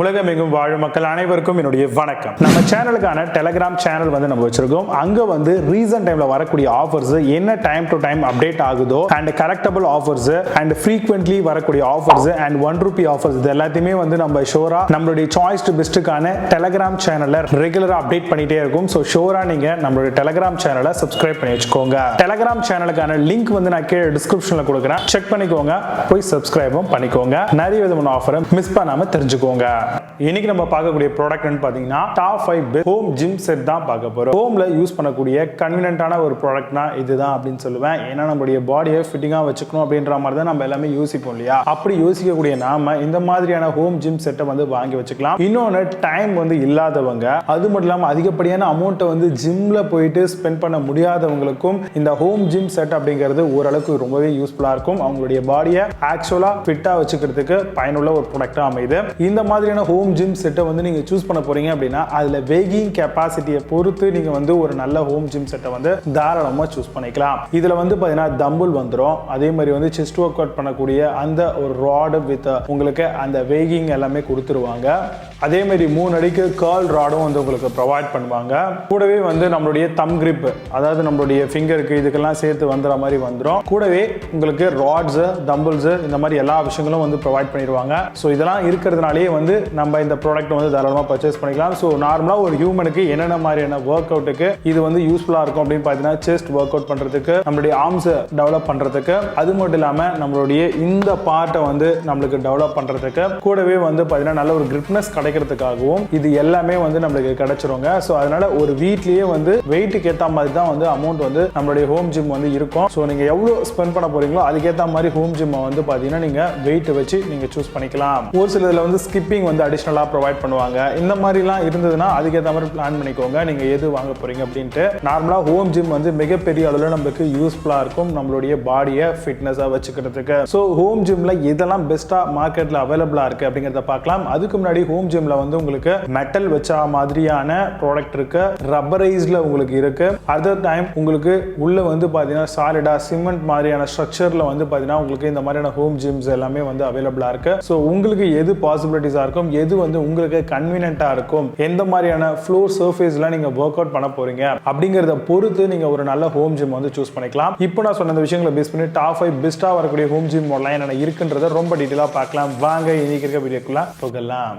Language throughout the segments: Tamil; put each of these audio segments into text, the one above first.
உலகமெங்கும் வாழும் மக்கள் அனைவருக்கும் என்னுடைய வணக்கம். நம்ம சேனலுக்கான டெலிகிராம் சேனல் வந்து நம்ம வச்சிருக்கோம். அங்க வந்து ரீசன்ட் டைம்ல வரக்கூடிய ஆஃபர்ஸ் என்ன டைம் டு டைம் அப்டேட் ஆகுதோ and correctable offers and frequently வரக்கூடிய ஆஃபர்ஸ் அண்ட் ₹1 ஆஃபர்ஸ் இது எல்லாத்தையுமே வந்து நம்ம ஷோரா நம்மளுடைய சாய்ஸ் டு பெஸ்ட்டுக்கான டெலிகிராம் சேனல்ல ரெகுலரா அப்டேட் பண்ணிட்டே இருக்கும். ஸோ ஷோரா நீங்க நம்மளுடைய டெலிகிராம் சேனலை சப்ஸ்கிரைப் பண்ணி வச்சுக்கோங்க. டெலிகிராம் சேனலுக்கான லிங்க் வந்து நான் கீழே டிஸ்கிரிப்ஷன்ல கொடுக்குறேன், செக் பண்ணிக்கோங்க, போய் சப்ஸ்கிரைபும் பண்ணிக்கோங்க. நிறைய விதமான ஆஃபரை மிஸ் பண்ணாம தெரிஞ்சுக்கோங்க. இன்னைக்கு நம்ம பார்க்கக்கூடிய ப்ராடக்ட்னு பாத்தீங்கன்னா டாப் 5 ஹோம் ஜிம் செட் தான் பார்க்க போறோம். ஹோம்ல யூஸ் பண்ணக்கூடிய கன்வீனியன்ட்டான ஒரு ப்ராடக்ட்னா இதுதான் அப்படின்னு சொல்லுவேன். ஏன்னா நம்மளுடைய பாடியை ஃபிட்டிங்கா வச்சுக்கணும் அப்படின்ற மாதிரி தான் நம்ம எல்லாமே யோசிப்போம் இல்லையா? அப்படி யோசிக்கக்கூடிய நாம இந்த மாதிரியான ஹோம் ஜிம் செட்டை வந்து வாங்கி வச்சுக்கலாம். இன்னொன்று டைம் வந்து இல்லாதவங்க, அது மட்டும் இல்லாமல் அதிகப்படியான அமௌண்ட்டை வந்து ஜிம்ல போயிட்டு ஸ்பெண்ட் பண்ண முடியாதவங்களுக்கும் இந்த ஹோம் ஜிம் செட் அப்படிங்கிறது ஓரளவுக்கு ரொம்பவே யூஸ்ஃபுல்லா இருக்கும். அவங்களுடைய பாடியை ஆக்சுவலா ஃபிட்டா வச்சுக்கிறதுக்கு பயனுள்ள ஒரு ப்ராடக்டா அமைது. இந்த மாதிரியான ஹோம் ஜிம் செட்டை வந்து நீங்க சூஸ் பண்ண போறீங்க அப்படின்னா அதுல வெயிங் கெபாசிட்டியை பொறுத்து நீங்க வந்து ஒரு நல்ல ஹோம் ஜிம் செட்டை வந்து தாராளமா சூஸ் பண்ணிக்கலாம். இதுல வந்து பாத்தீங்கன்னா தம்பிள் வந்துரும், அதே மாதிரி வந்து செஸ்ட் ஒர்க் அவுட் பண்ணக்கூடிய அந்த ஒரு ராட் வித் உங்களுக்கு அந்த வெயிங் எல்லாமே கொடுத்துருவாங்க. அதே மாதிரி 3 அடிக்கு கர்ல் ராடும் வந்து உங்களுக்கு ப்ரொவைட் பண்ணுவாங்க. கூடவே வந்து நம்மளுடைய தம் கிரிப், அதாவது நம்மளுடைய ஃபிங்கருக்கு இதுக்கெல்லாம் சேர்த்து வந்துற மாதிரி வந்துடும். கூடவே உங்களுக்கு ராட்ஸ், தம்பிள்ஸ் இந்த மாதிரி எல்லா விஷயங்களும் வந்து ப்ரொவைட் பண்ணிடுவாங்க. ஸோ இதெல்லாம் இருக்கிறதுனாலே வந்து நம்ம இந்த ப்ராடக்ட் வந்து தாராளமாக பர்ச்சேஸ் பண்ணிக்கலாம். ஸோ நார்மலாக ஒரு ஹியூமனுக்கு என்னென்ன மாதிரியான ஒர்க் அவுட்டுக்கு இது வந்து யூஸ்ஃபுல்லாக இருக்கும் அப்படின்னு பார்த்தீங்கன்னா செஸ்ட் ஒர்க் அவுட் பண்ணுறதுக்கு, நம்மளுடைய ஆர்ம்ஸ் டெவலப் பண்ணுறதுக்கு, அது மட்டும் இல்லாமல் நம்மளுடைய இந்த பார்ட்டை வந்து நம்மளுக்கு டெவலப் பண்ணுறதுக்கு, கூடவே வந்து பார்த்தீங்கன்னா நல்ல ஒரு கிரிப்னஸ் கிடைக்கிறதுக்காகவும் இது எல்லாமே வந்து நம்மளுக்கு கிடைச்சிருங்க. ஸோ அதனால ஒரு வீட்லேயே வந்து வெயிட்டுக்கு ஏற்ற மாதிரி தான் வந்து அமௌண்ட் வந்து நம்மளுடைய ஹோம் ஜிம் வந்து இருக்கும். ஸோ நீங்கள் எவ்வளோ ஸ்பெண்ட் பண்ண போறீங்களோ அதுக்கேற்ற மாதிரி ஹோம் ஜிம்மை வந்து பார்த்தீங்கன்னா நீங்கள் வெயிட் வச்சு நீங்கள் சூஸ் பண்ணிக்கலாம். ஒரு சில இதில் வந்து ஸ்கிப்பிங் வந்து அடிஷனலாக ப்ரொவைட் பண்ணுவாங்க. இந்த மாதிரிலாம் இருந்ததுன்னா அதுக்கேற்ற மாதிரி பிளான் பண்ணிக்கோங்க நீங்க எது வாங்க போறீங்க அப்படின்ட்டு. நார்மலா ஹோம் ஜிம் வந்து மிகப்பெரிய அளவில் நம்மளுக்கு யூஸ்ஃபுல்லா இருக்கும் நம்மளுடைய பாடியை ஃபிட்னஸா வச்சுக்கிறதுக்கு. ஸோ ஹோம் ஜிம்ல எதெல்லாம் பெஸ்டா மார்க்கெட்ல அவைலபிளா இருக்கு அப்படிங்கறத பார்க்கலாம். அதுக்கு முன்னாடி ஹோம் ஜிம்ல வந்து உங்களுக்கு மெட்டல் வச்ச மாதிரியான ப்ராடக்ட் இருக்கு, ரப்பரைஸ்ல உங்களுக்கு இருக்கு. அதர் டைம் உங்களுக்கு உள்ள வந்து பாத்தீங்கன்னா சாலிடா சிமெண்ட் மாதிரியான ஸ்ட்ரக்சர்ல வந்து பாத்தீங்கன்னா உங்களுக்கு இந்த மாதிரியான ஹோம் ஜிம்ஸ் எல்லாமே வந்து அவைலபிளா இருக்கு. ஸோ உங்களுக்கு எது பாசிபிலிட்டிஸா இருக்கும், எது வந்து உங்களுக்கு கன்வீனியன்ட்டா இருக்கும், எந்த மாதிரியான ஃப்ளோர் சர்ஃபேஸ்ல நீங்க ஒர்க் அவுட் பண்ண போறீங்க அப்படிங்கறத பொறுத்து நீங்க ஒரு நல்ல ஹோம் ஜிம் வந்து சூஸ் பண்ணிக்கலாம். இப்போ நான் சொன்ன இந்த விஷயங்களை பேஸ் பண்ணி டாப் 5 பெஸ்டா வரக்கூடிய ஹோம் ஜிம் மாடல் என்ன இருக்குன்றத ரொம்ப டீடைலா பார்க்கலாம். வாங்க இன்னைக்கு இருக்க வீடியோக்குள்ள போகலாம்.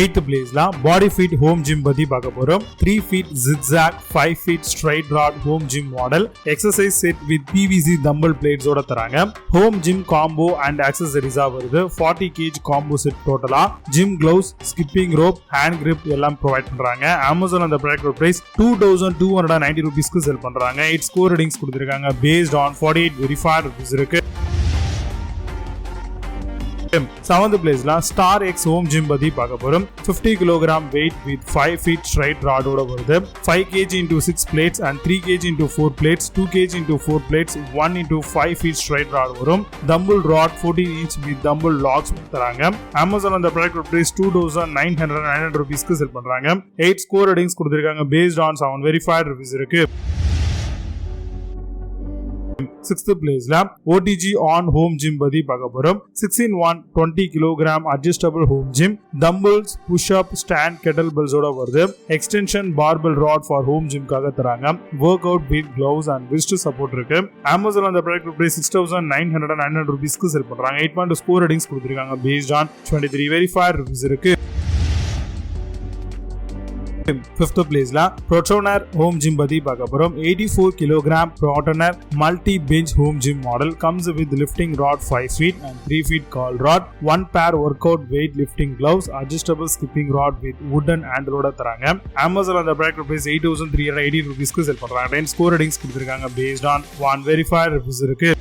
8th பிளேஸ்ல பாடி ஃபிட் ஹோம் ஜிம் பத்தி பார்க்க போறோம். 3 feet zigzag 5 feet straight rod home gym model exercise set with PVC dumbbell plates ஓட தராங்க. ஹோம் ஜிம் காம்போ அண்ட் ஆக்சசரிஸா வருது. 40 kg காம்போ செட் டோட்டலா. Gym gloves, skipping rope, hand grip எல்லாம் ப்ரொவைட் பண்றாங்க. Amazon அந்த ப்ராடக்ட் பிரைஸ் ₹2290 க்கு செல் பண்றாங்க. 8 ஸ்கோர் ரேட்டிங்ஸ் கொடுத்திருக்காங்க based on 48 verified reviews இருக்கு. 7th பிளேஸ்ல ஸ்டார் எக்ஸ் ஹோம் ஜிம் பத்தி பார்க்க போறோம். 50 kg weight with 5 feet straight rod ஓட வருது. 5 kg into 6 plates and 3 kg into 4 plates, 2 kg into 4 plates, 1 into 5 feet straight rod வரும். dumbbell rod 14 inch with dumbbell logs தராங்க. Amazon அந்த ப்ராடக்ட் பிரைஸ் ₹2990 க்கு செல் பண்றாங்க. 8 ஸ்கோர் ரேட்டிங்ஸ் கொடுத்திருக்காங்க based on 7 verified reviews இருக்கு. 6th பிளேஸ்ல OTG on home gym பத்தி பார்க்க போறோம். 6-in-1 20 kg adjustable home gym, dumbbells, push up, stand, kettlebells ஓட வருது. extension barbell rod for home gym காக தராங்க. workout with gloves and wrist support இருக்கு. Amazon அந்த ப்ராடக்ட் பிரைஸ் ₹6990 க்கு செல் பண்றாங்க. 8.2 ஸ்கோர் ரேட்டிங்ஸ் கொடுத்திருக்காங்க based on 23 verified reviews இருக்கு. 5th பிளேஸ்ல Protoner home gym பத்தி பார்க்க போறோம். 84 kg Protoner multi bench home gym model comes with lifting rod 5 feet and 3 feet curl rod, 1 pair workout weight lifting gloves, adjustable skipping rod with wooden handle ஓட தராங்க. Amazon அந்த ப்ராடக்ட் பிரைஸ் ₹8380 க்கு செல் பண்றாங்க. 10 ஸ்கோர் ரேட்டிங்ஸ் கொடுத்திருக்காங்க based on 1 verified reviews இருக்கு.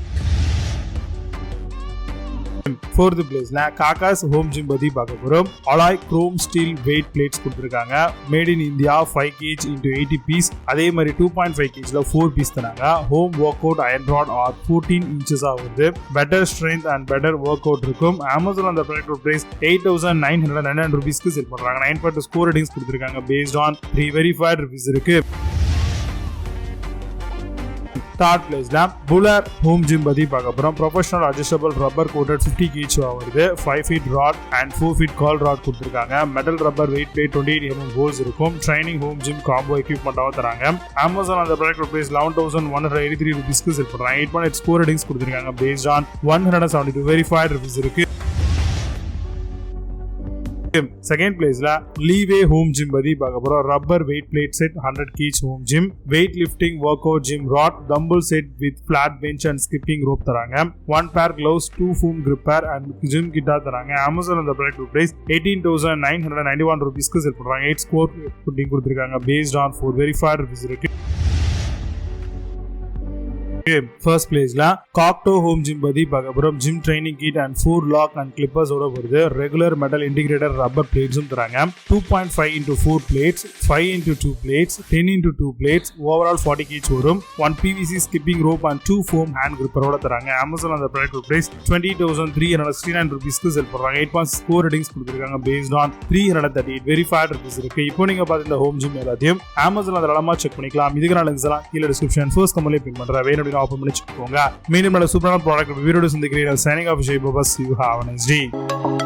4th பிளேஸ்ல காகாஸ் ஹோம் ஜிம் பத்தி பார்க்க போறோம். Alloy chrome steel weight plates கொடுத்திருக்காங்க. Made in India 5 kg into 80 piece, அதே மாதிரி 2.5 kgல 4 பீஸ் தராங்க. Home workout iron rod are 14 inches ஆகுது. Better strength and better workout இருக்கும். Amazon அந்த ப்ராடக்ட் பிரைஸ் ₹8990 க்கு செல் பண்றாங்க. 9.2 ஸ்கோர் ரேட்டிங்ஸ் கொடுத்திருக்காங்க based on 3 verified reviews இருக்கு. தேர்ட் பிளேஸ்ல புலர் ஹோம் ஜிம் பத்தி பார்க்க போறோம். Professional adjustable rubber coated 50 kg வருது. 5 feet rod and 4 feet curl rod கொடுத்துருக்காங்க. Metal rubber weight plate 28 mm holes இருக்கும். ட்ரைனிங் ஹோம் ஜிம் காம்போ எக்யூப்மெண்டாவும் தராங்க. அமேசான் அந்த ப்ராடக்ட் பிரைஸ் 11,183 ரூபீஸ்க்கு செல் பண்றாங்க. 8.8 ஸ்கோர் ரேட்டிங்ஸ் கொடுத்துருக்காங்க. பேஸ்ட் ஆன் 172 வெரிஃபைட் ரிவ்யூஸ் இருக்கு. செகண்ட் பிளேஸ்ல லீவே ஹோம் ஜிம் பத்தி பார்க்க போறோம். Rubber weight plate set 100 kg home gym, weight lifting workout gym rod, dumbbell set with flat bench and skipping rope தராங்க. 1 pair gloves, 2 foam gripper and gym கிட்டா தராங்க. அமேசான் அந்த ப்ராடக்ட் பிரைஸ் 18,991 ரூபீஸ்க்கு செல் பண்றாங்க. 8 ஸ்கோர் ரேட்டிங் கொடுத்திருக்காங்க. பேஸ்ட் ஆன் 4 வெரிஃபைட் ரிவ்யூஸ் இருக்கு. ஃபர்ஸ்ட் பிளேஸ்ல காக்டோ ஹோம் ஜிம் பத்தி பார்க்க போறோம். Gym training kit and 4 lock and clippers ஓட வருது. ரெகுலர் மெட்டல் இன்டிகிரேட்டட் ரப்பர் பிளேட்ஸும் தராங்க. 2.5 into 4 plates, 5 into 2 plates, 10 into 2 plates, overall 40 kg வரும். 1 PVC skipping rope and 2 foam hand gripper ஓட தராங்க. அமேசான் அந்த ப்ராடக்ட் பிரைஸ் 20,369 ரூபீஸ்க்கு செல் பண்றாங்க. 8.6 ஸ்கோர் ரேட்டிங்ஸ் கொடுத்திருக்காங்க. பேஸ்ட் ஆன் 338 வெரிஃபைட் ரிவ்யூஸ் இருக்கு. இப்போ நீங்க பார்த்த இந்த ஹோம் ஜிம் எல்லாத்தையும் அமேசான்ல தாராளமா செக் பண்ணிக்கலாம். இதுக்கான லிங்க்ஸ் எல்லாம் கீழே டிஸ்கிரிப்ஷன் ஃபர்ஸ்ட் கமெண்ட்ல பின் பண்றேன். ஓபன் பண்ணி வச்சுக்கோங்க. மீண்டும் நல்ல சூப்பரான ப்ராடக்ட் வீடியோ சந்திக்கிறேன். Signing off. You have a nice day.